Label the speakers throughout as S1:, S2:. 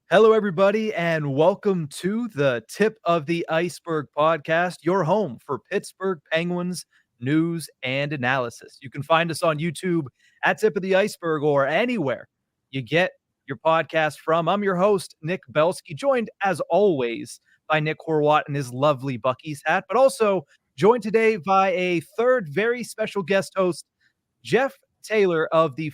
S1: Hello, everybody, and welcome to the Tip of the Ice-Burgh podcast, your home for Pittsburgh Penguins news and analysis. You can find us on YouTube at Tip of the Ice-Burgh or anywhere you get your podcast from. I'm your host, Nick Belsky, joined as always by Nick Horwat in his lovely Bucky's hat, but also joined today by a third very special guest host, Jeff Taylor of the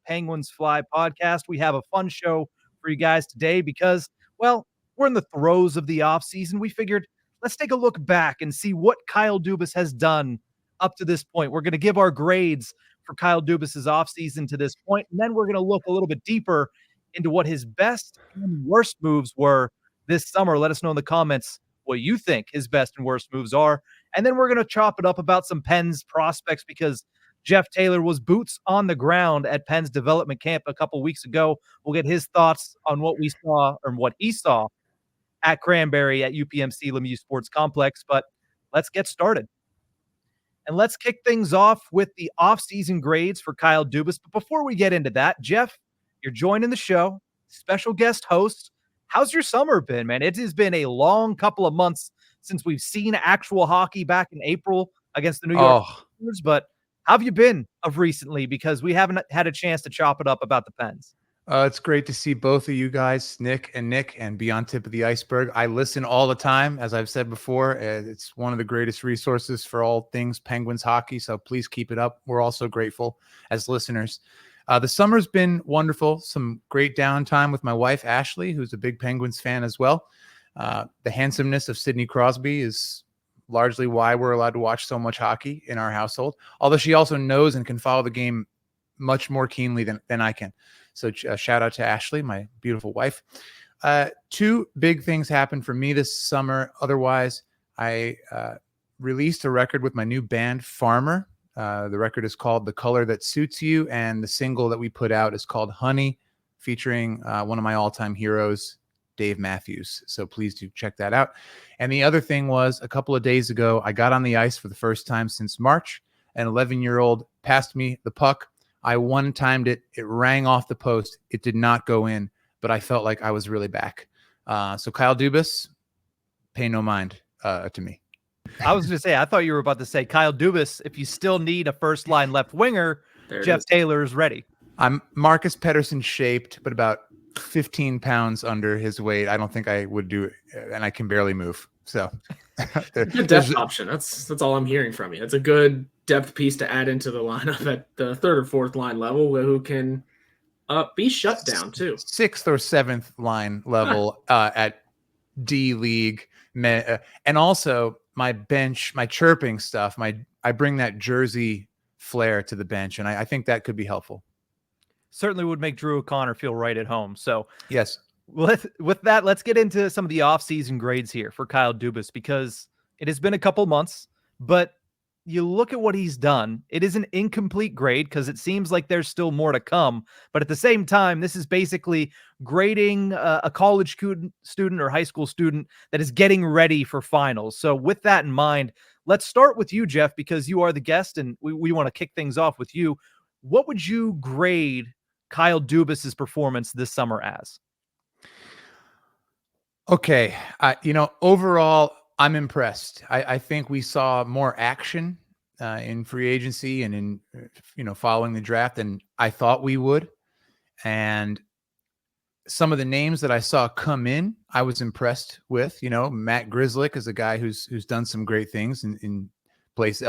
S1: Penguins Fly podcast. We have a fun show for you guys today because, well, we're in the throes of the offseason. We figured let's take a look back and see what Kyle Dubas has done up to this point. We're going to give our grades for Kyle Dubas's offseason to this point, and then we're going to look a little bit deeper into what his best and worst moves were this summer. Let us know in the comments what you think his best and worst moves are. And then we're going to chop it up about some Pens prospects because Jeff Taylor was boots on the ground at Penn's development camp a couple weeks ago. We'll get his thoughts on what we saw or what he saw at Cranberry at UPMC Lemieux Sports Complex. But let's get started. And let's kick things off with the offseason grades for Kyle Dubas. But before we get into that, Jeff, you're joining the show, special guest host. How's your summer been, man? It has been a long couple of months since we've seen actual hockey back in April against the New York Rangers, but how have you been of recently? Because we haven't had a chance to chop it up about the Pens.
S2: It's great to see both of you guys, Nick, and be on Tip of the Ice-Burgh. I listen all the time, as I've said before. It's one of the greatest resources for all things Penguins hockey, so please keep it up. We're also grateful as listeners. The summer's been wonderful. Some great downtime with my wife, Ashley, who's a big Penguins fan as well. The handsomeness of Sidney Crosby is largely why we're allowed to watch so much hockey in our household, although she also knows and can follow the game much more keenly than I can. So shout out to Ashley, my beautiful wife. Two big things happened for me this summer. Otherwise, I released a record with my new band, Farmer. The record is called The Color That Suits You, and the single that we put out is called Honey, featuring one of my all-time heroes, Dave Matthews. So please do check that out. And the other thing was, a couple of days ago, I got on the ice for the first time since March. An 11-year-old passed me the puck. I one-timed it. It rang off the post. It did not go in, but I felt like I was really back. So Kyle Dubas, pay no mind to me.
S1: I was going to say, I thought you were about to say, Kyle Dubas, if you still need a first-line left winger, Jeff Taylor is ready.
S2: I'm Marcus Pettersson shaped, but about 15 pounds under his weight. I don't think I would do it, and I can barely move. So
S3: good depth option. That's all I'm hearing from you. It's a good depth piece to add into the lineup at the third or fourth line level, who can be shut down too.
S2: Sixth or seventh line level at D League, and also my bench, my chirping stuff. I bring that Jersey flair to the bench, and I think that could be helpful.
S1: Certainly would make Drew O'Connor feel right at home. So
S2: yes.
S1: With that, let's get into some of the offseason grades here for Kyle Dubas, because it has been a couple months, but you look at what he's done. It is an incomplete grade because it seems like there's still more to come. But at the same time, this is basically grading a college student or high school student that is getting ready for finals. So with that in mind, let's start with you, Jeff, because you are the guest and we want to kick things off with you. What would you grade Kyle Dubas's performance this summer as?
S2: Okay. Overall, I'm impressed. I think we saw more action in free agency and in, following the draft than I thought we would. And some of the names that I saw come in, I was impressed with. Matt Grzelcyk is a guy who's done some great things in places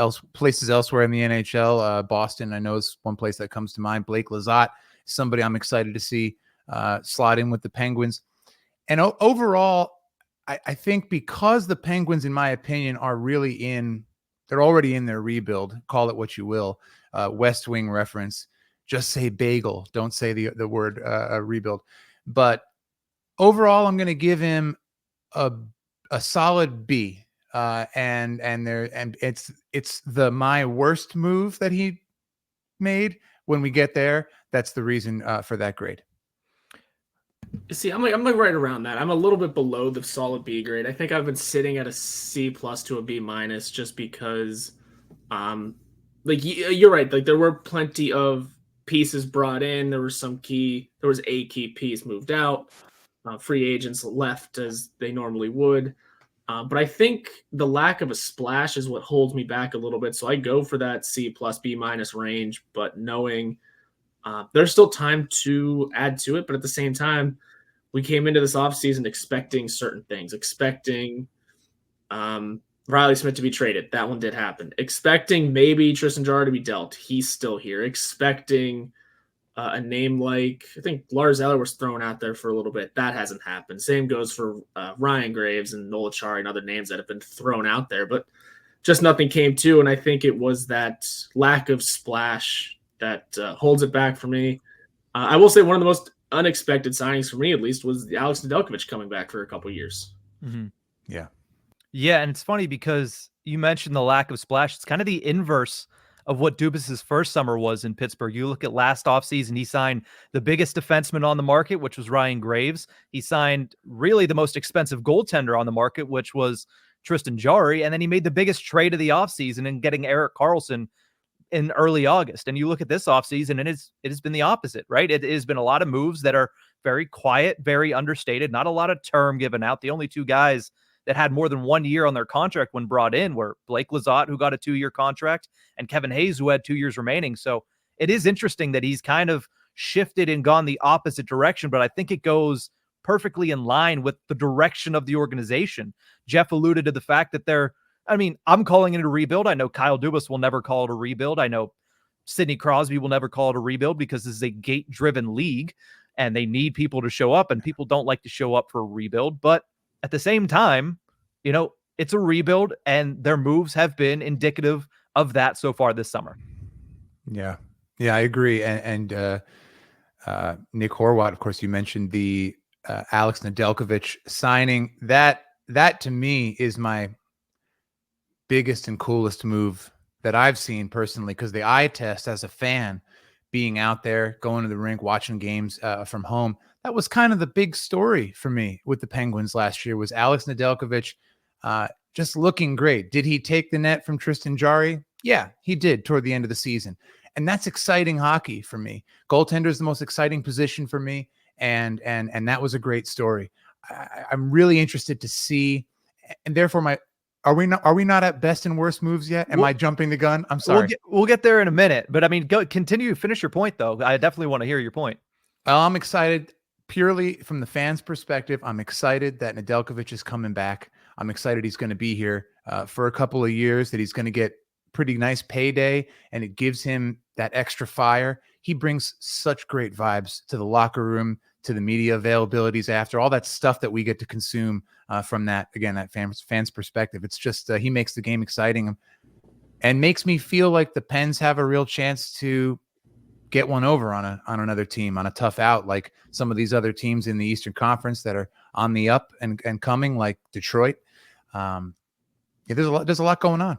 S2: elsewhere in the NHL. Boston, I know, is one place that comes to mind. Blake Lizotte, somebody I'm excited to see slot in with the Penguins. And overall, I think because the Penguins, in my opinion, are they're already in their rebuild, call it what you will, West Wing reference, just say bagel, don't say the word rebuild. But overall, I'm going to give him a solid B. And it's my worst move that he made. When we get there, that's the reason for that grade.
S3: See, I'm like right around that. I'm a little bit below the solid B grade. I think I've been sitting at a C+ to a B- just because, you're right. Like there were plenty of pieces brought in. There was a key piece moved out. free agents left as they normally would. But I think the lack of a splash is what holds me back a little bit. So I go for that C plus B minus range, but knowing there's still time to add to it. But at the same time, we came into this offseason expecting certain things, expecting Riley Smith to be traded. That one did happen. Expecting maybe Tristan Jarry to be dealt. He's still here. Expecting a name like, I think Lars Eller was thrown out there for a little bit. That hasn't happened. Same goes for Ryan Graves and Nola Chari and other names that have been thrown out there, but just nothing came to. And I think it was that lack of splash that holds it back for me. I will say one of the most unexpected signings for me, at least, was Alex Nedeljkovic coming back for a couple of years.
S1: Mm-hmm.
S2: Yeah.
S1: Yeah, and it's funny because you mentioned the lack of splash. It's kind of the inverse of what Dubas's first summer was in Pittsburgh. You look at last offseason, he signed the biggest defenseman on the market, which was Ryan Graves. He signed really the most expensive goaltender on the market, which was Tristan Jarry. And then he made the biggest trade of the offseason in getting Erik Karlsson in early August. And you look at this offseason, and it has been the opposite, right? It has been a lot of moves that are very quiet, very understated, not a lot of term given out. The only two guys that had more than 1 year on their contract when brought in were Blake Lizotte, who got a 2-year contract, and Kevin Hayes, who had 2 years remaining. So it is interesting that he's kind of shifted and gone the opposite direction, but I think it goes perfectly in line with the direction of the organization. Jeff alluded to the fact that I'm calling it a rebuild. I know Kyle Dubas will never call it a rebuild. I know Sidney Crosby will never call it a rebuild because this is a gate-driven league and they need people to show up, and people don't like to show up for a rebuild. But at the same time, it's a rebuild, and their moves have been indicative of that so far this summer.
S2: Yeah, I agree. And Nick Horwat, of course, you mentioned the Alex Nedeljkovic signing. That to me is my biggest and coolest move that I've seen personally, because the eye test as a fan, being out there, going to the rink, watching games from home, that was kind of the big story for me with the Penguins last year, was Alex Nedeljkovic just looking great. Did he take the net from Tristan Jarry? Yeah, he did toward the end of the season. And that's exciting hockey for me. Goaltender is the most exciting position for me. And that was a great story. I'm really interested to see, and therefore are we not at best and worst moves yet? Am I jumping the gun? I'm sorry.
S1: We'll get there in a minute, but continue, finish your point though. I definitely want to hear your point.
S2: Well, I'm excited purely from the fans' perspective. I'm excited that Nedeljkovic is coming back. I'm excited he's going to be here for a couple of years, that he's going to get pretty nice payday, and it gives him that extra fire. He brings such great vibes to the locker room, to the media availabilities after, all that stuff that we get to consume from that, again, that fans' perspective. It's just he makes the game exciting and makes me feel like the Pens have a real chance to get one over on another team, on a tough out, like some of these other teams in the Eastern Conference that are on the up and coming, like Detroit. There's a lot going on.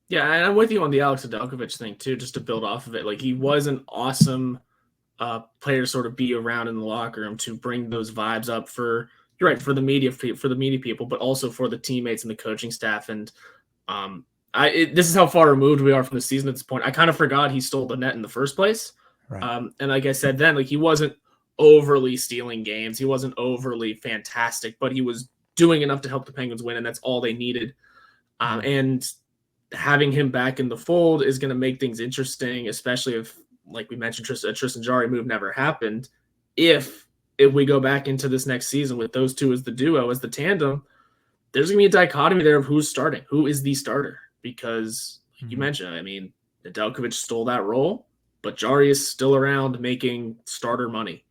S3: Yeah, and I'm with you on the Alex Nedeljkovic thing too, just to build off of it. Like, he was an awesome player to sort of be around in the locker room, to bring those vibes up for the media people, but also for the teammates and the coaching staff. And this is how far removed we are from the season at this point. I kind of forgot he stole the net in the first place. Right. And like I said then, like, he wasn't overly stealing games. He wasn't overly fantastic, but he was doing enough to help the Penguins win, and that's all they needed. And having him back in the fold is going to make things interesting, especially if, like we mentioned, Tristan Jarry move never happened. If we go back into this next season with those two as the duo, as the tandem, there's going to be a dichotomy there of who's starting, who is the starter. Because, like you mentioned, I mean, Nedeljkovic stole that role, but Jarry is still around making starter money.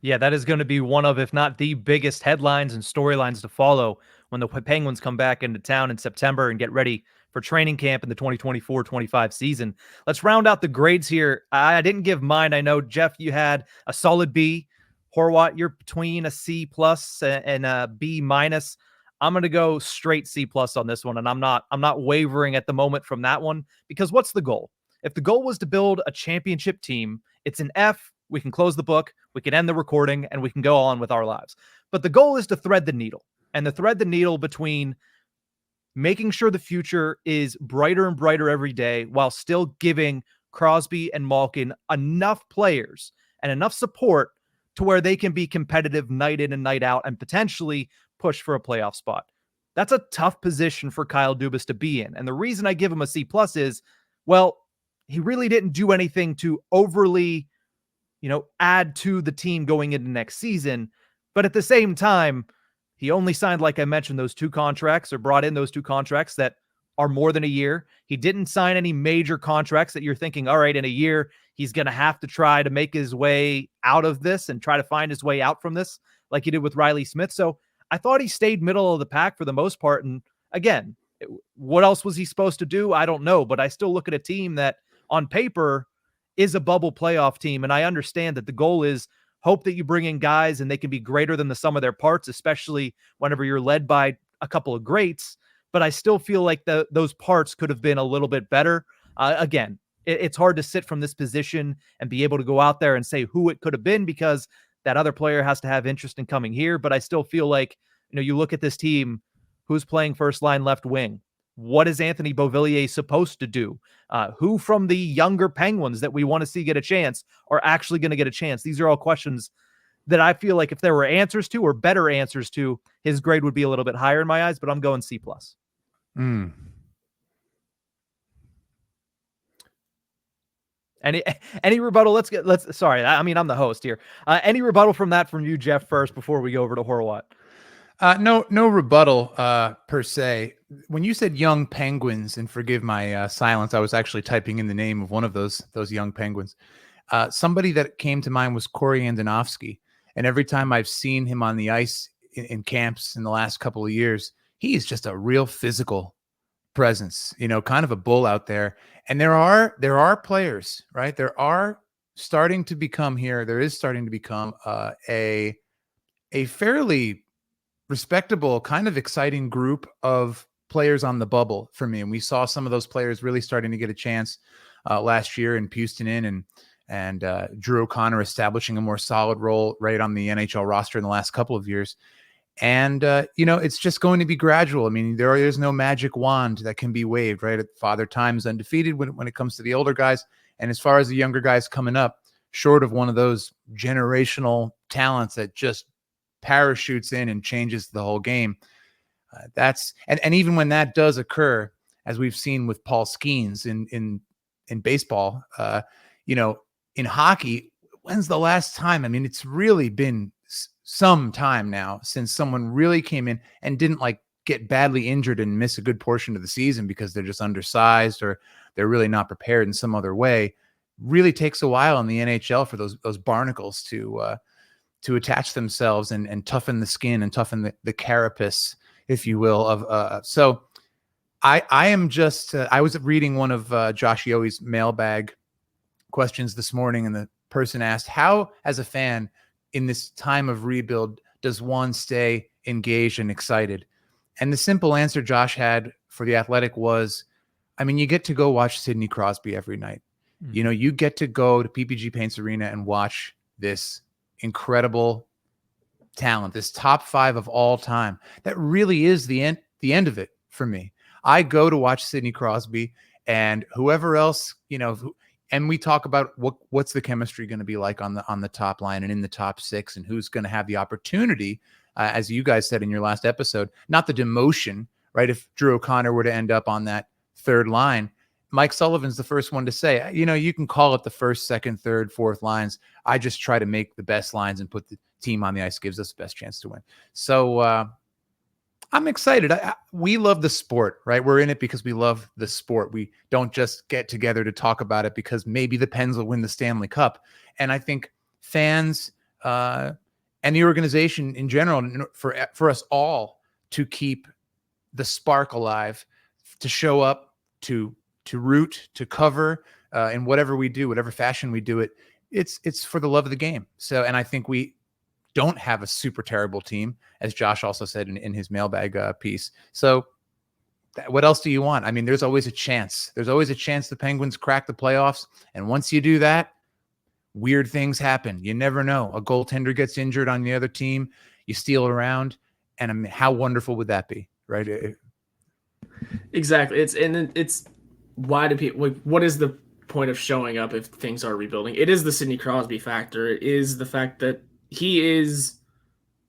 S1: Yeah, that is going to be one of, if not the biggest headlines and storylines to follow when the Penguins come back into town in September and get ready for training camp in the 2024-25 season. Let's round out the grades here. I didn't give mine. I know, Jeff, you had a solid B. Horwat, you're between a C plus and a B minus. I'm going to go straight C plus on this one, and I'm not wavering at the moment from that one, because what's the goal? If the goal was to build a championship team, it's an F. We can close the book, we can end the recording, and we can go on with our lives. But the goal is to thread the needle, and to thread the needle between making sure the future is brighter and brighter every day while still giving Crosby and Malkin enough players and enough support to where they can be competitive night in and night out and potentially push for a playoff spot. That's a tough position for Kyle Dubas to be in. And the reason I give him a C+ is, well, he really didn't do anything to overly, add to the team going into next season. But at the same time, he only signed, like I mentioned, those 2 contracts, or brought in those 2 contracts that are more than a year. He didn't sign any major contracts that you're thinking, all right, in a year, he's going to have to try to make his way out of this and try to find his way out from this, like he did with Riley Smith. So I thought he stayed middle of the pack for the most part. And again, what else was he supposed to do? I don't know, but I still look at a team that on paper is a bubble playoff team. And I understand that the goal is hope that you bring in guys and they can be greater than the sum of their parts, especially whenever you're led by a couple of greats. But I still feel like those parts could have been a little bit better. Again, it's hard to sit from this position and be able to go out there and say who it could have been, because that other player has to have interest in coming here. But I still feel like, you look at this team, who's playing first line left wing? What is Anthony Beauvillier supposed to do? Who from the younger Penguins that we want to see get a chance are actually going to get a chance? These are all questions that I feel like if there were answers to, or better answers to, his grade would be a little bit higher in my eyes, but I'm going C+. Any rebuttal? Sorry, I mean, I'm the host here. Any rebuttal from you, Jeff, first, before we go over to Horwat?
S2: No rebuttal per se. When you said young Penguins, and forgive my silence, I was actually typing in the name of one of those young Penguins. Somebody that came to mind was Corey Andonovski. And every time I've seen him on the ice in camps in the last couple of years, he is just a real physical presence, kind of a bull out there. And there are players, right? There is starting to become a fairly respectable, kind of exciting group of players on the bubble for me. And we saw some of those players really starting to get a chance last year in Pustonin and Drew O'Connor establishing a more solid role right on the NHL roster in the last couple of years. And, it's just going to be gradual. I mean, there is no magic wand that can be waved, right? Father Time is undefeated when it comes to the older guys. And as far as the younger guys coming up, short of one of those generational talents that just parachutes in and changes the whole game, and even when that does occur, as we've seen with Paul Skeens in baseball, in hockey, when's the last time? I mean, it's really been some time now since someone really came in and didn't get badly injured and miss a good portion of the season because they're just undersized or they're really not prepared in some other way. Really takes a while in the NHL for those barnacles to attach themselves and toughen the skin and toughen the carapace, if you will. So I am just I was reading one of Josh Yohe's mailbag questions this morning, and the person asked, how, as a fan in this time of rebuild, does one stay engaged and excited? And the simple answer Josh had for The Athletic was, I mean, you get to go watch Sidney Crosby every night. Mm-hmm. You get to go to PPG Paints Arena and watch this incredible talent, this top 5 of all time. That really is the end of it for me. I go to watch Sidney Crosby and whoever else, and we talk about what's the chemistry going to be like on the top line and in the top 6, and who's going to have the opportunity, as you guys said in your last episode, not the demotion, right? If Drew O'Connor were to end up on that third line, Mike Sullivan's the first one to say, you can call it the first, second, third, fourth lines. I just try to make the best lines and put the team on the ice, gives us the best chance to win. So I'm excited. We love the sport, right? We're in it because we love the sport. We don't just get together to talk about it because maybe the Pens will win the Stanley Cup. And I think fans and the organization in general, for us all to keep the spark alive, to show up, to root, to cover in whatever we do, whatever fashion we do it, it's for the love of the game. So, and I think we don't have a super terrible team, as Josh also said in his mailbag piece. So what else do you want? I mean, there's always a chance. There's always a chance the Penguins crack the playoffs. And once you do that, weird things happen. You never know. A goaltender gets injured on the other team. You steal around. And I mean, how wonderful would that be, right?
S3: Exactly. It's why do people, what is the point of showing up if things are rebuilding? It is the Sidney Crosby factor. It is the fact that he is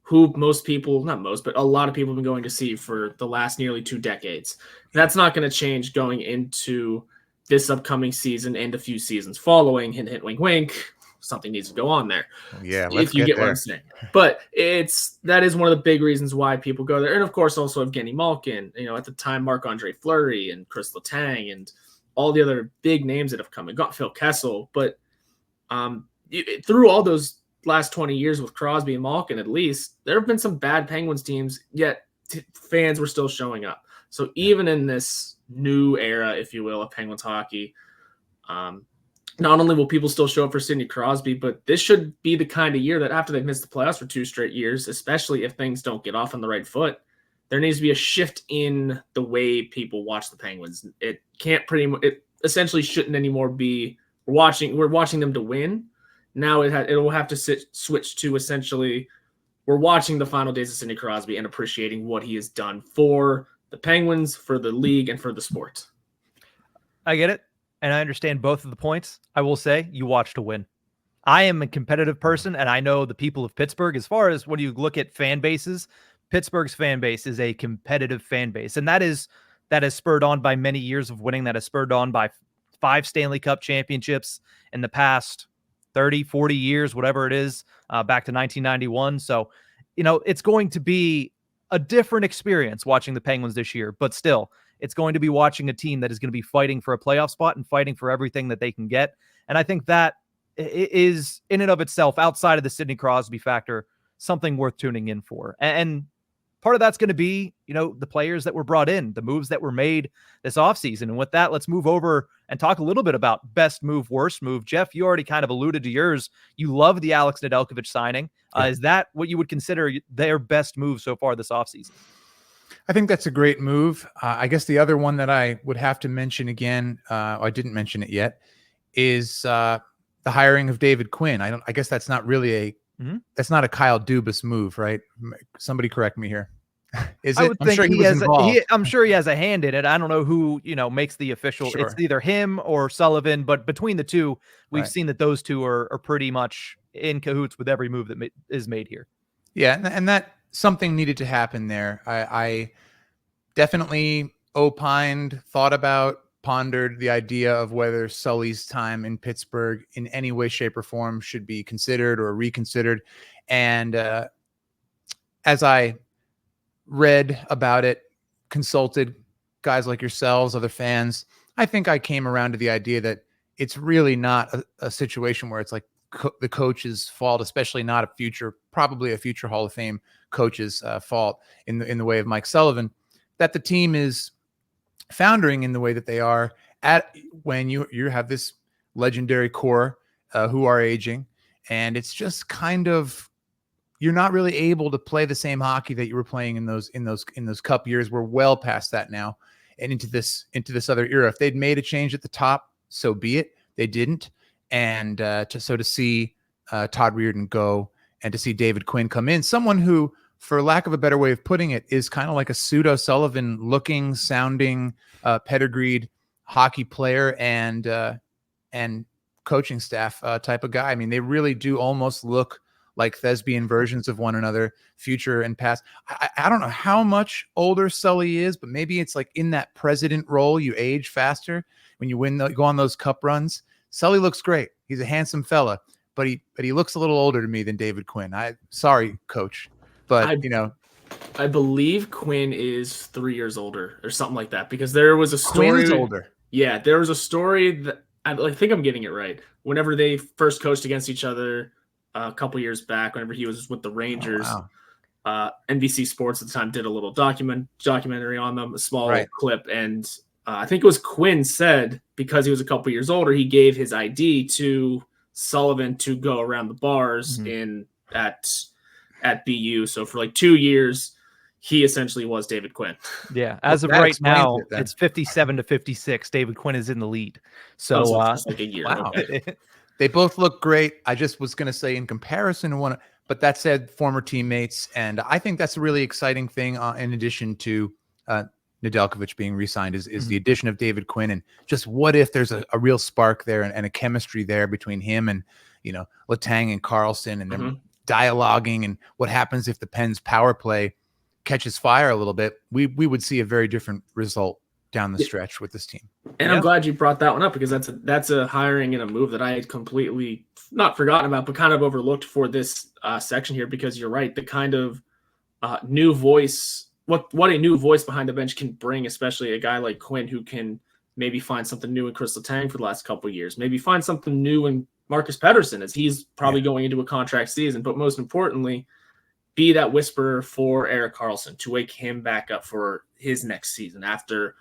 S3: who most people, not most, but a lot of people have been going to see for the last nearly 2 decades. That's not going to change going into this upcoming season and a few seasons following. Hint, hint, wink, wink. Something needs to go on there.
S2: Yeah,
S3: if you get what I'm saying. But that is one of the big reasons why people go there. And of course, also Evgeny Malkin, at the time, Marc-Andre Fleury and Chris Letang and all the other big names that have come and got Phil Kessel. But through all those last 20 years with Crosby and Malkin, at least, there have been some bad Penguins teams, yet fans were still showing up. So even in this new era, if you will, of Penguins hockey, not only will people still show up for Sidney Crosby, but this should be the kind of year that after they've missed the playoffs for 2 straight years, especially if things don't get off on the right foot, there needs to be a shift in the way people watch the Penguins. It essentially shouldn't anymore be we're watching them to win. Now it will have to switch to essentially we're watching the final days of Sidney Crosby and appreciating what he has done for the Penguins, for the league, and for the sport.
S1: I get it. And I understand both of the points. I will say you watch to win. I am a competitive person, and I know the people of Pittsburgh, as far as when you look at fan bases, Pittsburgh's fan base is a competitive fan base. And that is spurred on by many years of winning. That is spurred on by 5 Stanley Cup championships in the past 30, 40 years, whatever it is, back to 1991. So, it's going to be a different experience watching the Penguins this year, but still, it's going to be watching a team that is going to be fighting for a playoff spot and fighting for everything that they can get. And I think that is, in and of itself, outside of the Sidney Crosby factor, something worth tuning in for. And part of that's going to be, the players that were brought in, the moves that were made this offseason. And with that, let's move over and talk a little bit about best move, worst move. Jeff, you already kind of alluded to yours. You love the Alex Nedeljkovic signing. Yeah. Is that what you would consider their best move so far this offseason?
S2: I think that's a great move. I guess the other one that I would have to mention again, I didn't mention it yet, is the hiring of David Quinn. I guess that's not really that's not a Kyle Dubas move, right? Somebody correct me here. Is it?
S1: I'm sure he was involved. I'm sure he has a hand in it. I don't know who, makes the official. Sure. It's either him or Sullivan, but between the two, we've seen that those two are pretty much in cahoots with every move that is made here.
S2: Yeah, and that something needed to happen there. I definitely thought about, pondered the idea of whether Sully's time in Pittsburgh in any way, shape, or form should be considered or reconsidered. And as I read about it, consulted guys like yourselves, other fans, I think I came around to the idea that it's really not a situation where it's like the coach's fault, especially not probably a future Hall of Fame coach's fault in the way of Mike Sullivan, that the team is foundering in the way that they are when you have this legendary core who are aging, and it's just kind of, you're not really able to play the same hockey that you were playing in those cup years. We're well past that now and into this other era. If they'd made a change at the top, so be it. They didn't. And to see Todd Reirden go and to see David Quinn come in, someone who, for lack of a better way of putting it, is kind of like a pseudo Sullivan looking, sounding, pedigreed hockey player and coaching staff type of guy. I mean, they really do almost look like thespian versions of one another, future and past. I don't know how much older Sully is, but maybe it's like in that president role, you age faster when you go on those cup runs. Sully looks great. He's a handsome fella, but he looks a little older to me than David Quinn. Sorry, coach, but
S3: I believe Quinn is 3 years older or something like that, because there was a story.
S2: Quinn's older.
S3: Yeah, there was a story that I think I'm getting it right. Whenever they first coached against each other a couple years back, whenever he was with the Rangers, NBC Sports at the time did a little documentary on them, a small clip, and I think it was Quinn said, because he was a couple years older, he gave his ID to Sullivan to go around the bars at BU. So for like 2 years, he essentially was David Quinn.
S1: Yeah, as of right now, it's 57-56. David Quinn is in the lead. So
S3: like a year.
S2: Wow. They both look great. I just was going to say in comparison to one, but that said, former teammates, and I think that's a really exciting thing. In addition to Nedeljkovic being re-signed, is the addition of David Quinn, and just what if there's a real spark there and a chemistry there between him and Letang and Carlson, and then dialoguing and what happens if the Pens power play catches fire a little bit, we would see a very different result down the stretch with this team.
S3: And I'm glad you brought that one up, because that's a hiring and a move that I had completely not forgotten about, but kind of overlooked for this section here, because you're right. The kind of new voice, what a new voice behind the bench can bring, especially a guy like Quinn, who can maybe find something new in Crystal Tang for the last couple of years, maybe find something new in Marcus Pettersson as he's probably going into a contract season, but most importantly, be that whisperer for Erik Karlsson to wake him back up for his next season after,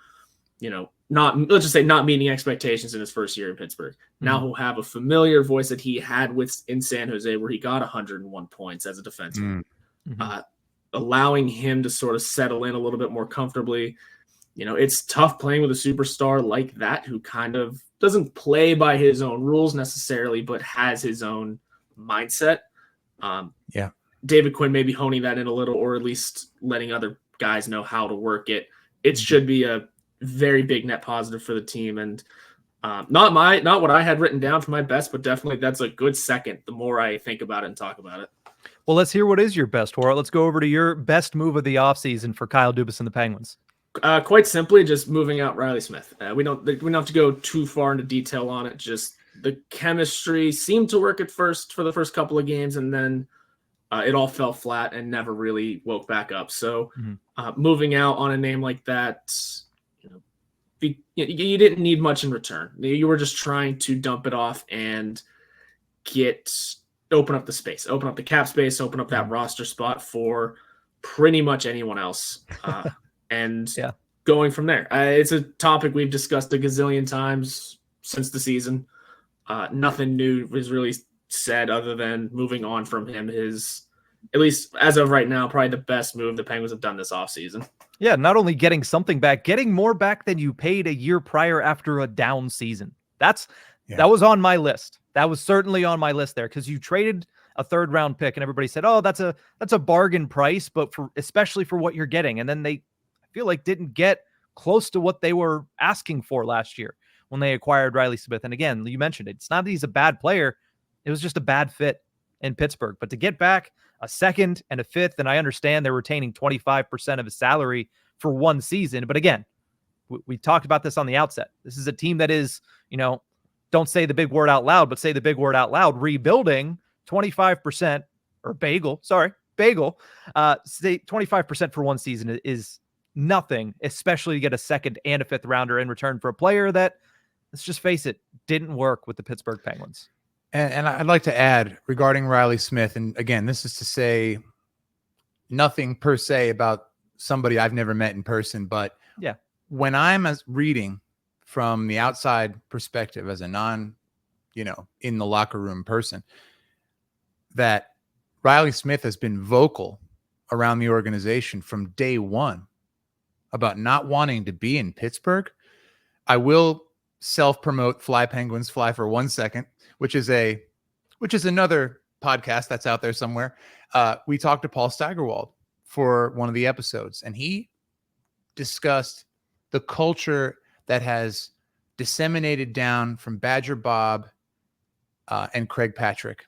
S3: let's just say not meeting expectations in his first year in Pittsburgh. Mm-hmm. Now he'll have a familiar voice that he had in San Jose, where he got 101 points as a defenseman, allowing him to sort of settle in a little bit more comfortably. It's tough playing with a superstar like that, who kind of doesn't play by his own rules necessarily, but has his own mindset. David Quinn may be honing that in a little, or at least letting other guys know how to work it. It should be a very big net positive for the team. And not what I had written down for my best, but definitely that's a good second the more I think about it and talk about it.
S1: Well, let's hear what is your best, Horwat. Let's go over to your best move of the offseason for Kyle Dubas and the Penguins.
S3: Quite simply, just moving out Riley Smith. We don't have to go too far into detail on it. Just the chemistry seemed to work for the first couple of games, and then it all fell flat and never really woke back up. So moving out on a name like that, you didn't need much in return. You were just trying to dump it off and open up the space, open up the cap space, open up that roster spot for pretty much anyone else. Going from there. It's a topic we've discussed a gazillion times since the season. Nothing new was really said other than moving on from him is, at least as of right now, probably the best move the Penguins have done this offseason.
S1: Yeah, not only getting something back, getting more back than you paid a year prior after a down season. That was on my list. That was certainly on my list there, because you traded a third-round pick, and everybody said, "Oh, that's a bargain price," but especially for what you're getting, and then they, I feel like, didn't get close to what they were asking for last year when they acquired Riley Smith. And again, you mentioned it. It's not that he's a bad player. It was just a bad fit in Pittsburgh. But to get back a second and a fifth, and I understand they're retaining 25% of his salary for one season. But again, we talked about this on the outset. This is a team that is, don't say the big word out loud, but say the big word out loud, rebuilding. 25%, or bagel, say 25% for one season is nothing, especially to get a second and a fifth rounder in return for a player that, let's just face it, didn't work with the Pittsburgh Penguins.
S2: And I'd like to add regarding Riley Smith, and again, this is to say nothing per se about somebody I've never met in person, but when I'm reading from the outside perspective as a non, in the locker room person, that Riley Smith has been vocal around the organization from day one about not wanting to be in Pittsburgh. I will self-promote Fly Penguins Fly for 1 second, which is another podcast that's out there somewhere. We talked to Paul Steigerwald for one of the episodes, and he discussed the culture that has disseminated down from Badger Bob and Craig Patrick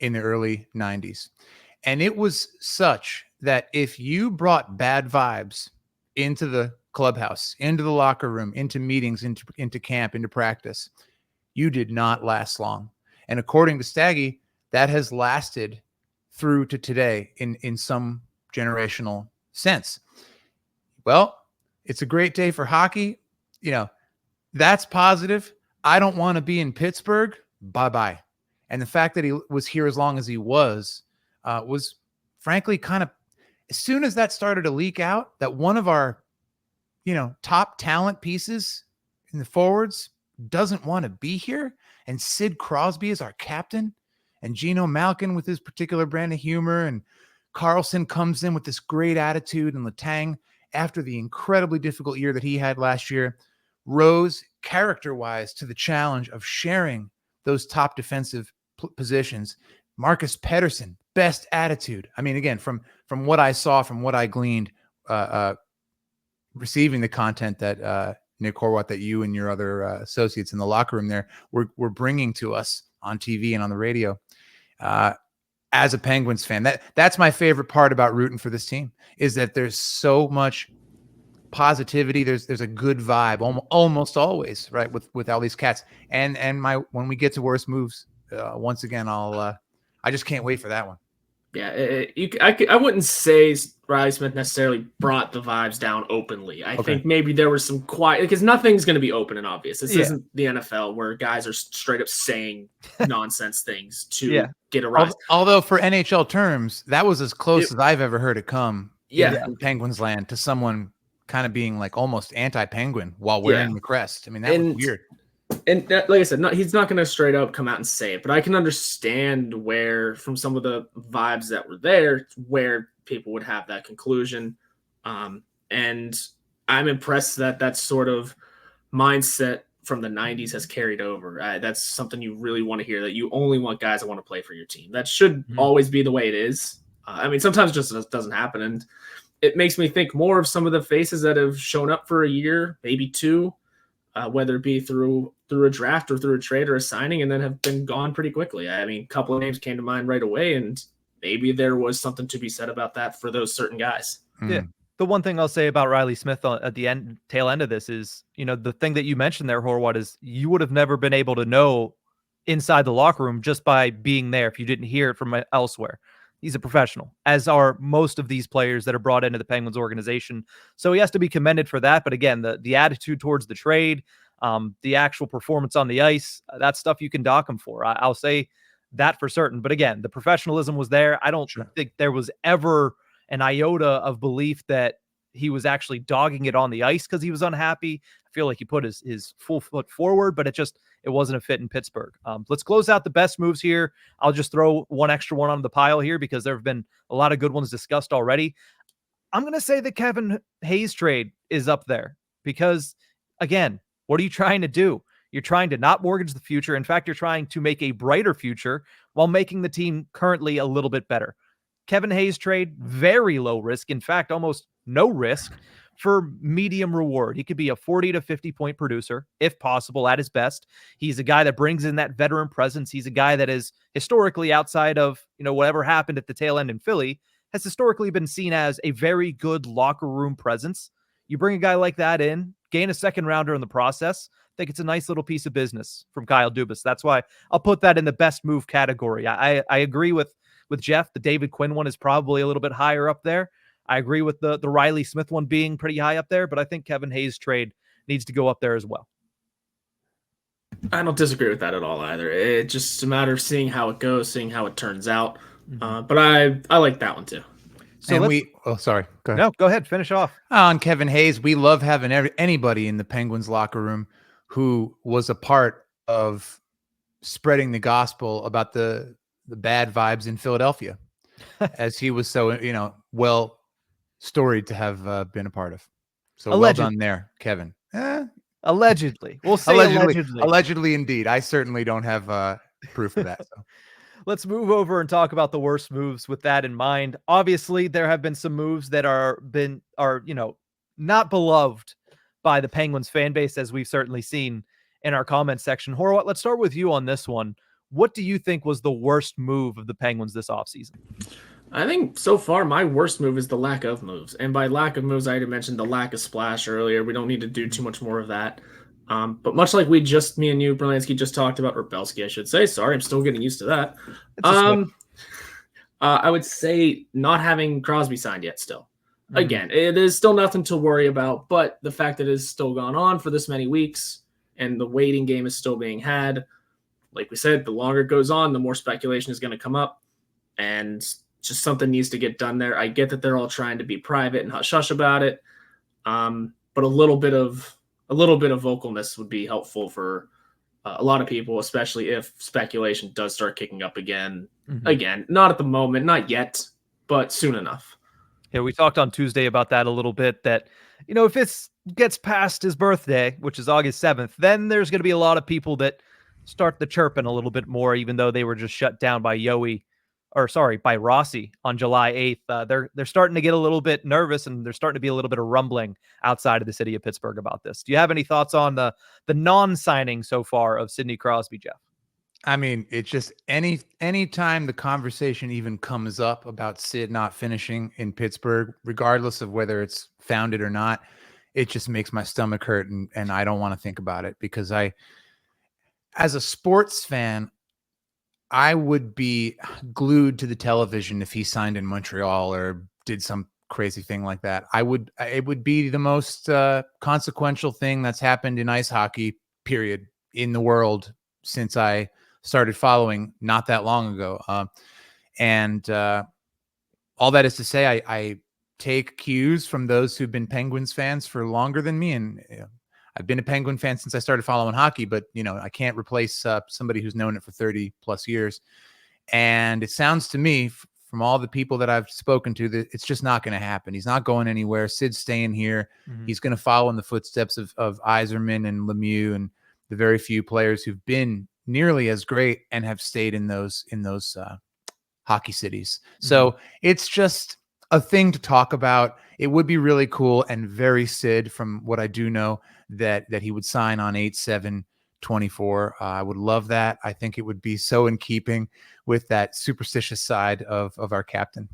S2: in the early 90s. And it was such that if you brought bad vibes into the clubhouse, into the locker room, into meetings, into camp, into practice, you did not last long. And according to Staggy, that has lasted through to today in some generational sense. Well, it's a great day for hockey. That's positive. I don't want to be in Pittsburgh. Bye-bye. And the fact that he was here as long as he was frankly kind of, as soon as that started to leak out, that one of our, top talent pieces in the forwards doesn't want to be here, and Sid Crosby is our captain, and Geno Malkin with his particular brand of humor, and Karlsson comes in with this great attitude, and Letang, after the incredibly difficult year that he had last year, rose character-wise to the challenge of sharing those top defensive positions. Marcus Pettersson, best attitude. I mean, again, from what I saw, from what I gleaned, receiving the content that Nick Horwat, that you and your other associates in the locker room there were bringing to us on TV and on the radio. as a Penguins fan. That's my favorite part about rooting for this team, is that there's so much positivity. There's a good vibe almost always, right, with all these cats. And when we get to worst moves, once again, I just can't wait for that one.
S3: Yeah, I wouldn't say Riley Smith necessarily brought the vibes down openly. I think maybe there was some quiet, because nothing's going to be open and obvious. This isn't the NFL where guys are straight up saying nonsense things to get a rise.
S2: Although for NHL terms, that was as close as I've ever heard it come in Penguins land to someone kind of being like almost anti-Penguin while wearing the crest. I mean, that was weird.
S3: And that, like I said, he's not going to straight up come out and say it, but I can understand where, from some of the vibes that were there, where people would have that conclusion. And I'm impressed that that sort of mindset from the 90s has carried over. That's something you really want to hear, that you only want guys that want to play for your team. That should always be the way it is. I mean, sometimes it just doesn't happen. And it makes me think more of some of the faces that have shown up for a year, maybe two, whether it be through a draft or through a trade or a signing, and then have been gone pretty quickly. I mean, a couple of names came to mind right away, and maybe there was something to be said about that for those certain guys.
S1: Yeah. The one thing I'll say about Riley Smith at the tail end of this is, the thing that you mentioned there, Horwat, is you would have never been able to know inside the locker room just by being there if you didn't hear it from elsewhere. He's a professional, as are most of these players that are brought into the Penguins organization. So he has to be commended for that. But again, the attitude towards the trade, the actual performance on the ice, that's stuff you can dock him for. I'll say that for certain. But again, the professionalism was there. I don't think there was ever an iota of belief that he was actually dogging it on the ice because he was unhappy. I feel like he put his full foot forward, but it wasn't a fit in Pittsburgh. Let's close out the best moves here. I'll just throw one extra one on the pile here because there have been a lot of good ones discussed already. I'm going to say the Kevin Hayes trade is up there because, again, what are you trying to do? You're trying to not mortgage the future. In fact, you're trying to make a brighter future while making the team currently a little bit better. Kevin Hayes trade, very low risk. In fact, almost no risk for medium reward. He could be a 40 to 50 point producer, if possible, at his best. He's a guy that brings in that veteran presence. He's a guy that is historically, outside of, whatever happened at the tail end in Philly, has historically been seen as a very good locker room presence. You bring a guy like that in, gain a second rounder in the process. I think it's a nice little piece of business from Kyle Dubas. That's why I'll put that in the best move category. I agree with Jeff. The David Quinn one is probably a little bit higher up there. I agree with the Riley Smith one being pretty high up there, but I think Kevin Hayes trade needs to go up there as well.
S3: I don't disagree with that at all either. It's just a matter of seeing how it goes, seeing how it turns out. But I like that one too.
S2: So sorry. Go ahead.
S1: No, go ahead. Finish off.
S2: On Kevin Hayes, we love having anybody in the Penguins locker room who was a part of spreading the gospel about the bad vibes in Philadelphia, as he was so, well storied to have been a part of. So well done there, Kevin.
S1: Allegedly. We'll say allegedly.
S2: Allegedly, indeed. I certainly don't have proof of that. So.
S1: Let's move over and talk about the worst moves with that in mind. Obviously, there have been some moves that are not beloved by the Penguins fan base, as we've certainly seen in our comment section. Horwat, let's start with you on this one. What do you think was the worst move of the Penguins this offseason?
S3: I think so far my worst move is the lack of moves. And by lack of moves, I already mentioned the lack of splash earlier. We don't need to do too much more of that. But much like me and you, Berlansky, just talked about, or Belsky, I should say. Sorry, I'm still getting used to that. I would say not having Crosby signed yet still. Again, it is still nothing to worry about, but the fact that it has still gone on for this many weeks and the waiting game is still being had, like we said, the longer it goes on, the more speculation is going to come up, and just something needs to get done there. I get that they're all trying to be private and hush-hush about it, but a little bit of vocalness would be helpful for a lot of people, especially if speculation does start kicking up again. Again, not at the moment, not yet, but soon enough.
S1: Yeah, we talked on Tuesday about that a little bit, that, if it gets past his birthday, which is August 7th, then there's going to be a lot of people that start the chirping a little bit more, even though they were just shut down by by Rossi on July 8th. They're starting to get a little bit nervous, and there's starting to be a little bit of rumbling outside of the city of Pittsburgh about this. Do you have any thoughts on the non-signing so far of Sidney Crosby, Jeff?
S2: I mean, it's just any time the conversation even comes up about Sid not finishing in Pittsburgh, regardless of whether it's founded or not, it just makes my stomach hurt, and I don't want to think about it, because as a sports fan, I would be glued to the television if he signed in Montreal or did some crazy thing like that. It would be the most consequential thing that's happened in ice hockey, period, in the world since I started following not that long ago. And all that is to say, I take cues from those who've been Penguins fans for longer than me. And I've been a Penguin fan since I started following hockey, but I can't replace somebody who's known it for 30 plus years. And it sounds to me from all the people that I've spoken to that it's just not going to happen. He's not going anywhere. Sid's staying here. Mm-hmm. He's going to follow in the footsteps of Yzerman and Lemieux and the very few players who've been nearly as great and have stayed in those hockey cities. Mm-hmm. So it's just a thing to talk about. It would be really cool and very Sid, from what I do know, that he would sign on 8/7/24. I would love that. I think it would be so in keeping with that superstitious side of our captain.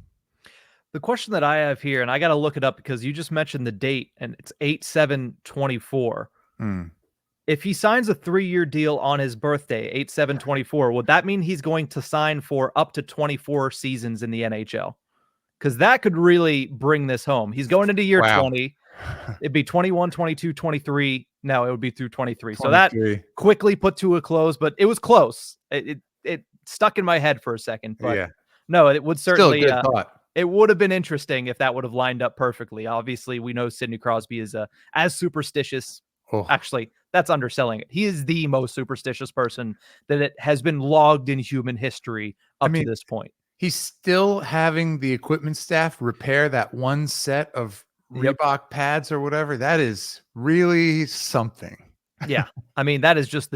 S1: The question that I have here, and I got to look it up because you just mentioned the date, and it's 8/7/24. If he signs a 3-year deal on his birthday, 8/7/24, would that mean he's going to sign for up to 24 seasons in the NHL? Because that could really bring this home. He's going into year 20. It'd be 21, 22, 23. No, it would be through 23. So that quickly put to a close, but it was close. It stuck in my head for a second. But no, it would certainly.
S2: Still a good thought.
S1: It would have been interesting if that would have lined up perfectly. Obviously, we know Sidney Crosby is as superstitious. Oh. Actually, that's underselling it. He is the most superstitious person that it has been logged in human history up to this point.
S2: He's still having the equipment staff repair that one set of Reebok pads or whatever. That is really something.
S1: Yeah. I mean, that is just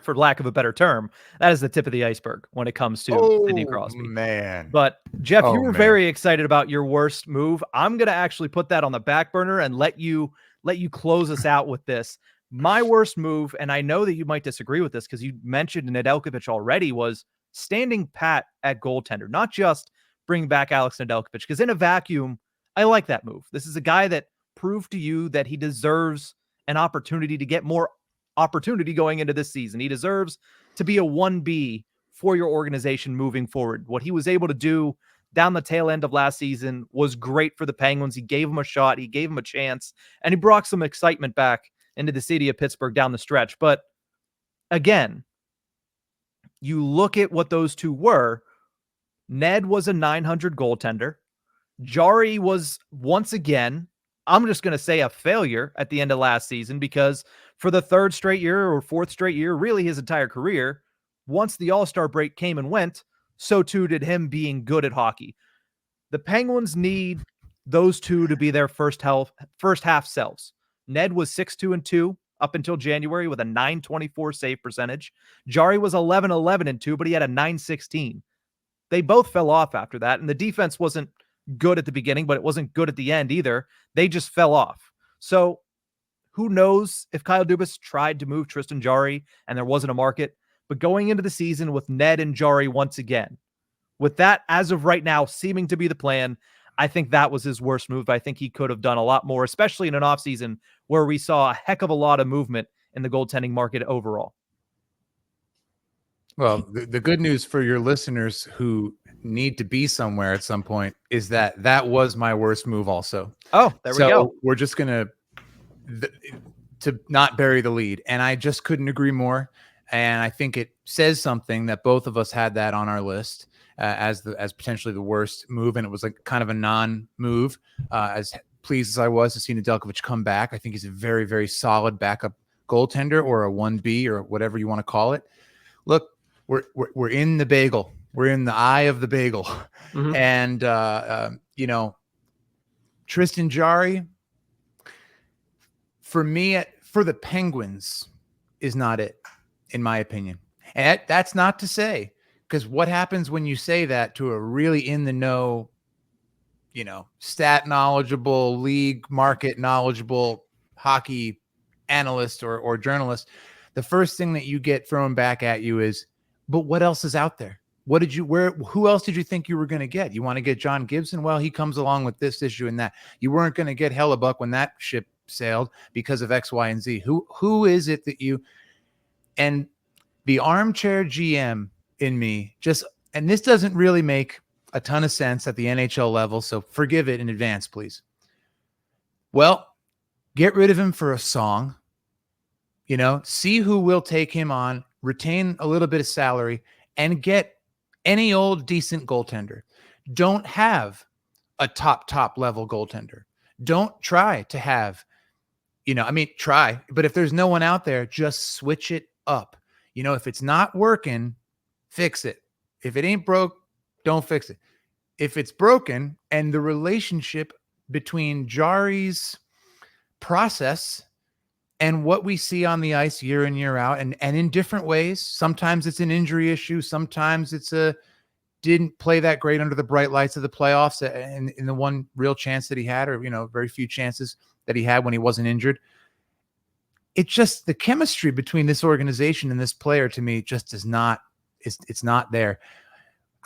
S1: for lack of a better term, that is the tip of the iceberg when it comes to Sidney Crosby.
S2: Man.
S1: But Jeff, you were very excited about your worst move. I'm going to actually put that on the back burner and let you close us out with this. My worst move, and I know that you might disagree with this because you mentioned Nedeljkovic already, was standing pat at goaltender, not just bring back Alex Nedeljkovic, because in a vacuum, I like that move. This is a guy that proved to you that he deserves an opportunity to get more opportunity going into this season. He deserves to be a 1B for your organization moving forward. What he was able to do down the tail end of last season was great for the Penguins. He gave him a shot. He gave him a chance, and he brought some excitement back into the city of Pittsburgh down the stretch. But again, you look at what those two were. Ned was a 900 goaltender. Jari was, once again, I'm just going to say a failure at the end of last season, because for the third straight year or fourth straight year, really his entire career, once the All-Star break came and went, so too did him being good at hockey. The Penguins need those two to be their first half selves. Ned was 6-2-2 up until January with a .924 save percentage. Jari was 11-11-2, but he had a .916. They both fell off after that, and the defense wasn't good at the beginning, but it wasn't good at the end either. They just fell off. So who knows if Kyle Dubas tried to move Tristan Jari and there wasn't a market, but going into the season with Ned and Jari once again, with that as of right now seeming to be the plan, I think that was his worst move. I think he could have done a lot more, especially in an offseason where we saw a heck of a lot of movement in the goaltending market overall.
S2: Well, the good news for your listeners who need to be somewhere at some point is that was my worst move also.
S1: Oh, there we go.
S2: We're just going to not bury the lead. And I just couldn't agree more. And I think it says something that both of us had that on our list as potentially the worst move. And it was like kind of a non-move. As pleased as I was to see Nedeljkovic come back, I think he's a very, very solid backup goaltender, or a 1B or whatever you want to call it. Look, we're in the bagel. We're in the eye of the bagel. Mm-hmm. And, Tristan Jari, for me, for the Penguins, is not it, in my opinion. And that's not to say, because what happens when you say that to a really in the know, stat knowledgeable, league market knowledgeable hockey analyst or journalist, the first thing that you get thrown back at you is, But what else is out there? Who else did you think you were going to get? You want to get John Gibson? Well, he comes along with this issue and that. You weren't going to get Hellebuck when that ship sailed because of X, Y, and Z. Who is it that you, and the armchair GM in me and this doesn't really make a ton of sense at the NHL level, so forgive it in advance, please. Well, get rid of him for a song, see who will take him on, retain a little bit of salary, and get any old decent goaltender. Don't have a top level goaltender. Don't try to have, try, but if there's no one out there, just switch it up. If it's not working, fix it. If it ain't broke, don't fix it. If it's broken and the relationship between Jarry's process and what we see on the ice year in, year out, and in different ways, sometimes it's an injury issue. Sometimes it's didn't play that great under the bright lights of the playoffs and in the one real chance that he had, or, very few chances that he had when he wasn't injured. It's just the chemistry between this organization and this player, to me, just is not, it's not there.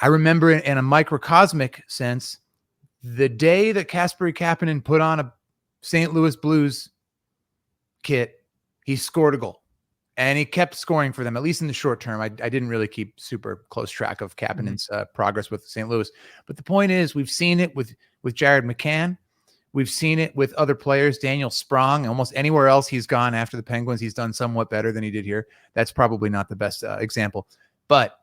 S2: I remember in a microcosmic sense, the day that Kasperi Kapanen put on a St. Louis Blues kit, he scored a goal. And he kept scoring for them, at least in the short term. I didn't really keep super close track of Kapanen's progress with St. Louis. But the point is, we've seen it with Jared McCann. We've seen it with other players. Daniel Sprong, almost anywhere else he's gone after the Penguins, he's done somewhat better than he did here. That's probably not the best example. But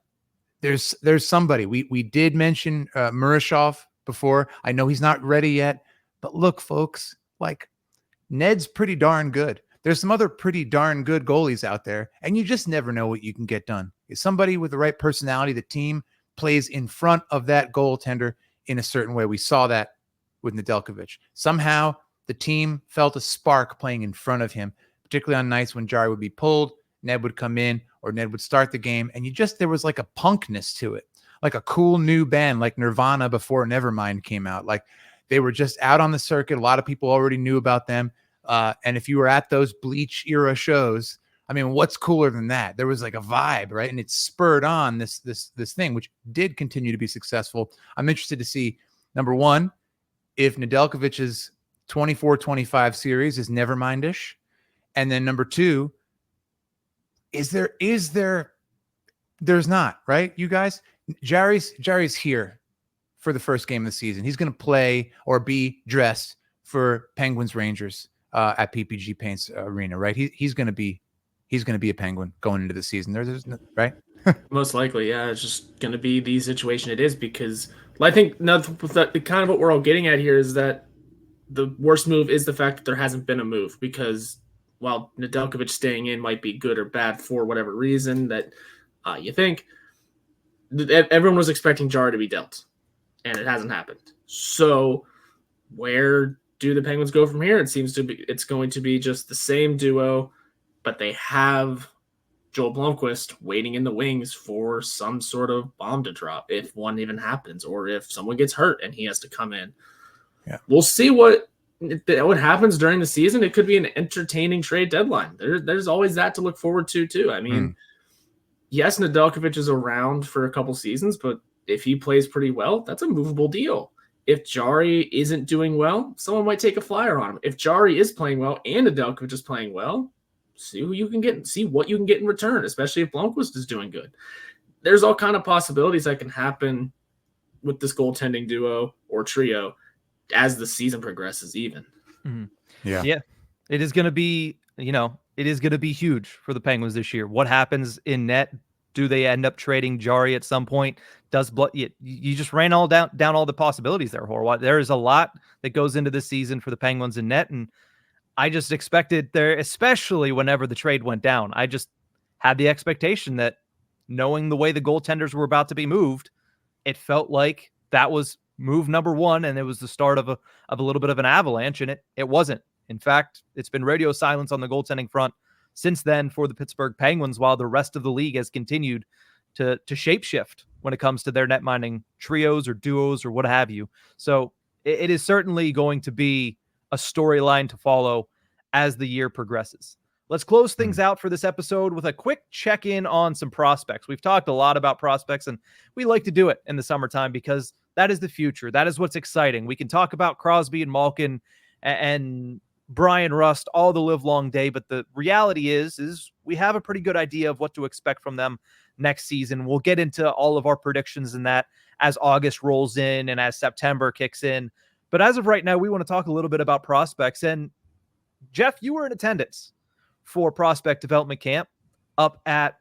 S2: there's somebody. We did mention Murashov before. I know he's not ready yet. But look, folks, Ned's pretty darn good. There's some other pretty darn good goalies out there, and you just never know what you can get done. Is somebody with the right personality, the team plays in front of that goaltender in a certain way. We saw that with Nedeljkovic. Somehow the team felt a spark playing in front of him, particularly on nights when Jarry would be pulled, Ned would come in, or Ned would start the game, and there was like a punkness to it, like a cool new band, like Nirvana before Nevermind came out. Like they were just out on the circuit. A lot of people already knew about them. And if you were at those Bleach era shows, I mean, what's cooler than that? There was like a vibe, right? And it spurred on this thing, which did continue to be successful. I'm interested to see, number one, if Nedeljkovic's 24-25 series is Nevermind-ish. And then number two, there's not, right? You guys, Jarry's here for the first game of the season. He's going to play or be dressed for Penguins Rangers at PPG Paints Arena, right? He's going to be a Penguin going into the season. There's no, right?
S3: Most likely, yeah. It's just going to be the situation it is, because I think the kind of what we're all getting at here is that the worst move is the fact that there hasn't been a move, because while Nedeljkovic staying in might be good or bad for whatever reason that you think, everyone was expecting Jarry to be dealt, and it hasn't happened. So where do the Penguins go from here? It's going to be just the same duo, but they have Joel Blomqvist waiting in the wings for some sort of bomb to drop, if one even happens, or if someone gets hurt and he has to come in.
S2: Yeah,
S3: we'll see what happens during the season. It could be an entertaining trade deadline. There's always that to look forward to too. I mean, yes, Nedeljkovic is around for a couple seasons, but if he plays pretty well, that's a movable deal. If Jarry isn't doing well, someone might take a flyer on him. If Jarry is playing well and Nedeljkovic is playing well, see who you can get, see what you can get in return, especially if Blomqvist is doing good. There's all kind of possibilities that can happen with this goaltending duo or trio as the season progresses even.
S1: Mm-hmm. Yeah. It is going to be, it is going to be huge for the Penguins this year. What happens in net? Do they end up trading Jarry at some point? You just ran down all the possibilities there, Horwat. There is a lot that goes into this season for the Penguins in net, and I just expected there, especially whenever the trade went down, I just had the expectation that, knowing the way the goaltenders were about to be moved, it felt like that was move number one, and it was the start of a little bit of an avalanche, and it wasn't. In fact, it's been radio silence on the goaltending front since then for the Pittsburgh Penguins, while the rest of the league has continued to shapeshift when it comes to their net minding trios or duos or what have you. So it is certainly going to be a storyline to follow as the year progresses. let's close things out for this episode with a quick check-in on some prospects. We've talked a lot about prospects, and we like to do it in the summertime because that is the future. That is what's exciting. We can talk about Crosby and Malkin and Brian Rust all the live long day, but the reality is we have a pretty good idea of what to expect from them next season. We'll get into all of our predictions in that as August rolls in and as September kicks in. But as of right now, we want to talk a little bit about prospects. And Jeff, you were in attendance for prospect development camp up at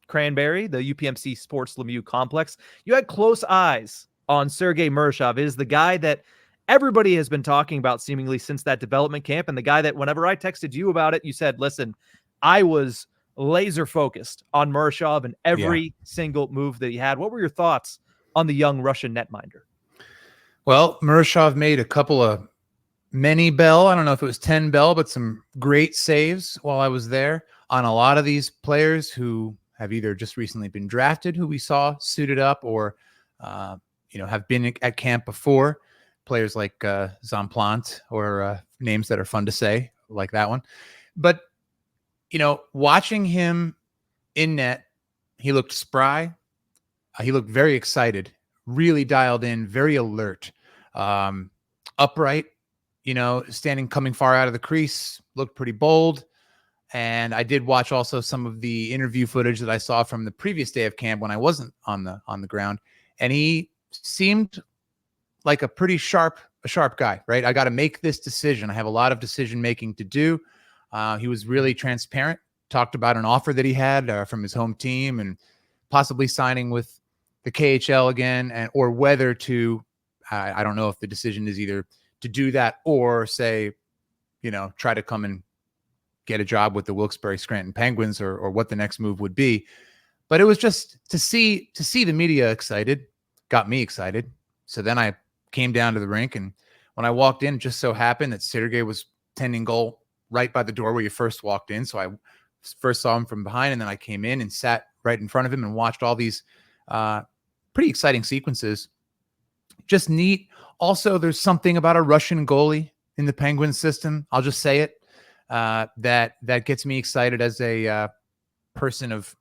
S1: Cranberry, the UPMC Sports Lemieux complex. You had close eyes on Sergei Murashov. It is the guy that everybody has been talking about seemingly since that development camp, and the guy that whenever I texted you about it, you said, listen, I was laser focused on Murashov and every single move that he had. What were your thoughts on the young Russian netminder?
S2: Well, Murashov made a couple of many bell. I don't know if it was 10 bell, but some great saves while I was there on a lot of these players who have either just recently been drafted, who we saw suited up, or, have been at camp before. Players like Zamplant, or names that are fun to say, like that one. But, watching him in net, he looked spry. He looked very excited, really dialed in, very alert, upright, coming far out of the crease, looked pretty bold. And I did watch also some of the interview footage that I saw from the previous day of camp when I wasn't on the ground. And he seemed like a pretty sharp guy, right? I got to make this decision. I have a lot of decision making to do. He was really transparent, talked about an offer that he had from his home team and possibly signing with the KHL again, or whether to, I don't know if the decision is either to do that or say, try to come and get a job with the Wilkes-Barre Scranton Penguins, or what the next move would be. But it was just to see the media excited, got me excited. So then I came down to the rink, and when I walked in, it just so happened that Sergei was tending goal right by the door where you first walked in. So I first saw him from behind, and then I came in and sat right in front of him and watched all these pretty exciting sequences. Just neat. Also, there's something about a Russian goalie in the Penguin system. I'll just say it. That gets me excited as a person of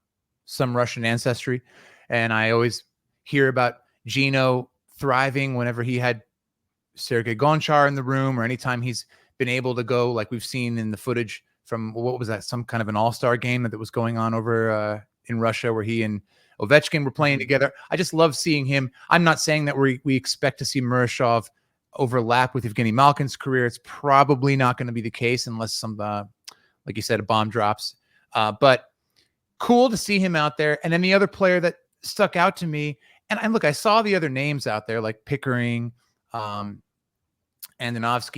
S2: some Russian ancestry. And I always hear about Gino thriving whenever he had Sergei Gonchar in the room, or anytime he's been able to go, like we've seen in the footage from, what was that, some kind of an all-star game that was going on over in Russia, where he and Ovechkin were playing together. I just love seeing him. I'm not saying that we expect to see Murashov overlap with Evgeny Malkin's career. It's probably not going to be the case unless some, like you said, a bomb drops. But cool to see him out there. And then the other player that stuck out to me, and look, I saw the other names out there like Pickering, Andonovsky,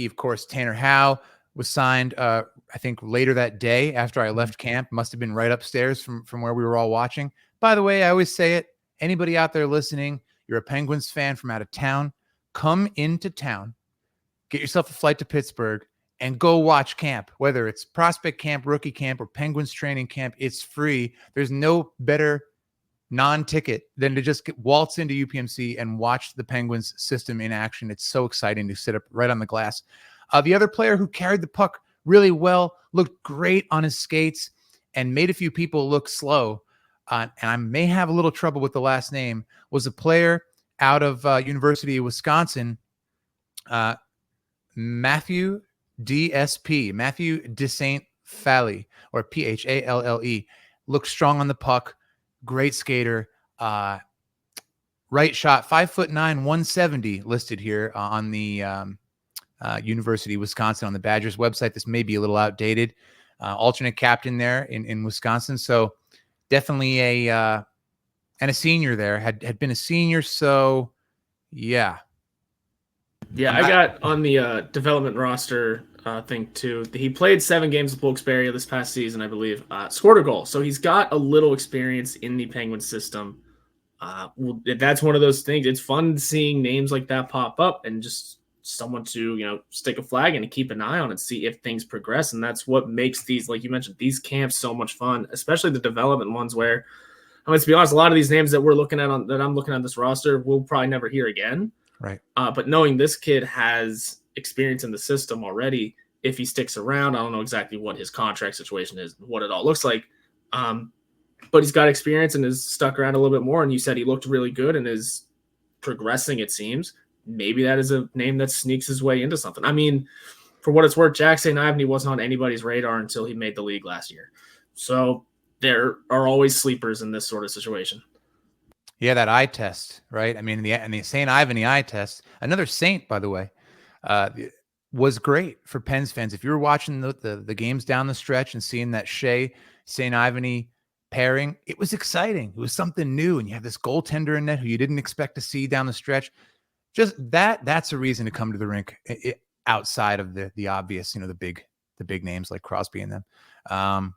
S2: of course. Tanner Howe was signed, I think, later that day after I left camp. Must have been right upstairs from where we were all watching. By the way, I always say it. Anybody out there listening, you're a Penguins fan from out of town, come into town, get yourself a flight to Pittsburgh, and go watch camp. Whether it's prospect camp, rookie camp, or Penguins training camp, it's free. There's no better non-ticket than to just waltz into UPMC and watch the Penguins system in action. It's so exciting to sit up right on the glass. The other player who carried the puck really well, looked great on his skates, and made a few people look slow, and I may have a little trouble with the last name, was a player out of University of Wisconsin, Matthew DSP, Matthew DeSaint Falle, or Phalle. Looked strong on the puck, great skater, right shot, 5'9", 170 listed here on the University of Wisconsin on the Badgers website. This may be a little outdated. Alternate captain there in Wisconsin. So definitely and a senior there, had been a senior. So yeah.
S3: Yeah, I got on the development roster thing too. He played 7 games with Wilkes-Barre this past season, I believe. Scored a goal. So he's got a little experience in the Penguin system. Well, that's one of those things. It's fun seeing names like that pop up and just someone to, stick a flag in and keep an eye on and see if things progress. And that's what makes these, like you mentioned, these camps so much fun, especially the development ones where, to be honest, a lot of these names that we're looking at that I'm looking at this roster, we'll probably never hear again.
S2: Right.
S3: But knowing this kid has experience in the system already, if he sticks around. I don't know exactly what his contract situation is, what it all looks like. But he's got experience and has stuck around a little bit more. And you said he looked really good and is progressing, it seems. Maybe that is a name that sneaks his way into something. I mean, for what it's worth, Jack St. Ivany wasn't on anybody's radar until he made the league last year. So there are always sleepers in this sort of situation.
S2: Yeah, that eye test, right? I mean, the St. Ivany eye test, another Saint, by the way, was great for Pens fans. If you were watching the games down the stretch and seeing that Shea St. Ivany pairing, it was exciting. It was something new, and you have this goaltender in net who you didn't expect to see down the stretch. Just that's a reason to come to the rink outside of the obvious, the big names like Crosby and them.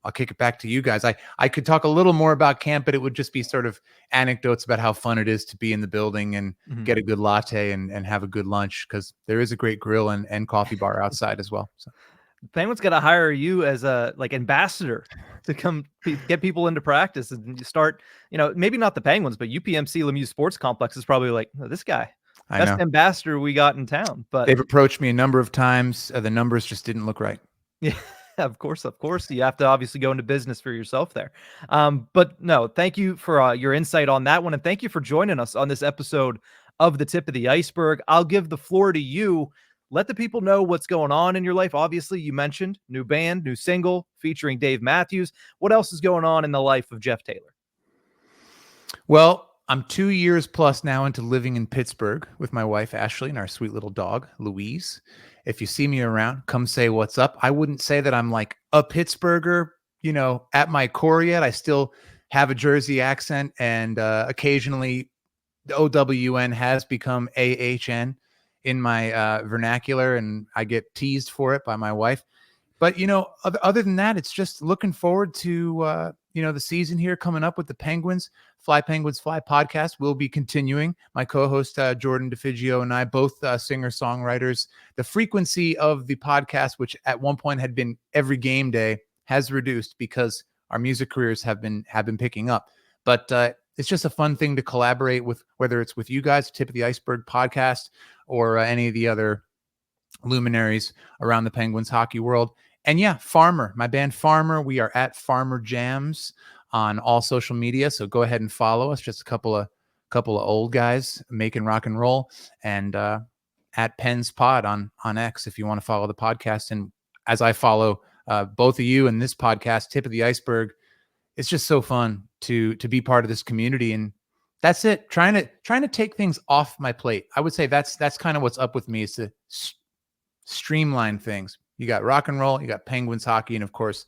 S2: I'll kick it back to you guys. I could talk a little more about camp, but it would just be sort of anecdotes about how fun it is to be in the building and get a good latte and have a good lunch, because there is a great grill and coffee bar outside as well. So
S1: Penguins got to hire you as a ambassador to come get people into practice, and you start, maybe not the Penguins, but UPMC Lemieux Sports Complex is probably like, oh, this guy, best ambassador we got in town. But
S2: they've approached me a number of times. The numbers just didn't look right.
S1: Yeah. Of course. You have to obviously go into business for yourself there. But no, thank you for your insight on that one. And thank you for joining us on this episode of the Tip of the Ice-Burgh. I'll give the floor to you. Let the people know what's going on in your life. Obviously, you mentioned new band, new single featuring Dave Matthews. What else is going on in the life of Jeff Taylor?
S2: Well, I'm 2 years plus now into living in Pittsburgh with my wife, Ashley, and our sweet little dog, Louise. If you see me around, come say what's up. I wouldn't say that I'm like a Pittsburgher, at my core yet. I still have a Jersey accent, and occasionally the OWN has become AHN in my vernacular, and I get teased for it by my wife. But, other than that, it's just looking forward to, the season here coming up with the Penguins. Fly Penguins Fly podcast will be continuing. My co-host, Jordan DeFigio, and I, both singer-songwriters. The frequency of the podcast, which at one point had been every game day, has reduced because our music careers have been picking up. But it's just a fun thing to collaborate with, whether it's with you guys, Tip of the Ice-Burgh podcast, or any of the other luminaries around the Penguins hockey world. And yeah, Farmer, my band Farmer, we are at Farmer Jams on all social media. So go ahead and follow us. Just a couple of old guys making rock and roll, and at Pens Pod on X if you want to follow the podcast. And as I follow both of you and this podcast, Tip of the Ice-Burgh, it's just so fun to be part of this community. And that's it. Trying to take things off my plate. I would say that's kind of what's up with me, is to streamline things. You got rock and roll, you got Penguins hockey, and of course,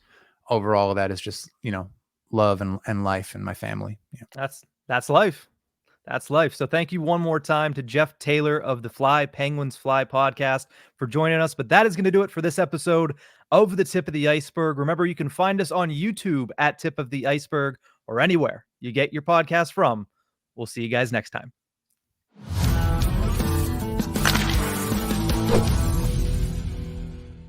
S2: over all of that is just, love and life and my family. Yeah.
S1: That's life. That's life. So thank you one more time to Jeff Taylor of the Fly Penguins Fly podcast for joining us. But that is going to do it for this episode of the Tip of the Ice-Burgh. Remember, you can find us on YouTube at Tip of the Ice-Burgh, or anywhere you get your podcast from. We'll see you guys next time.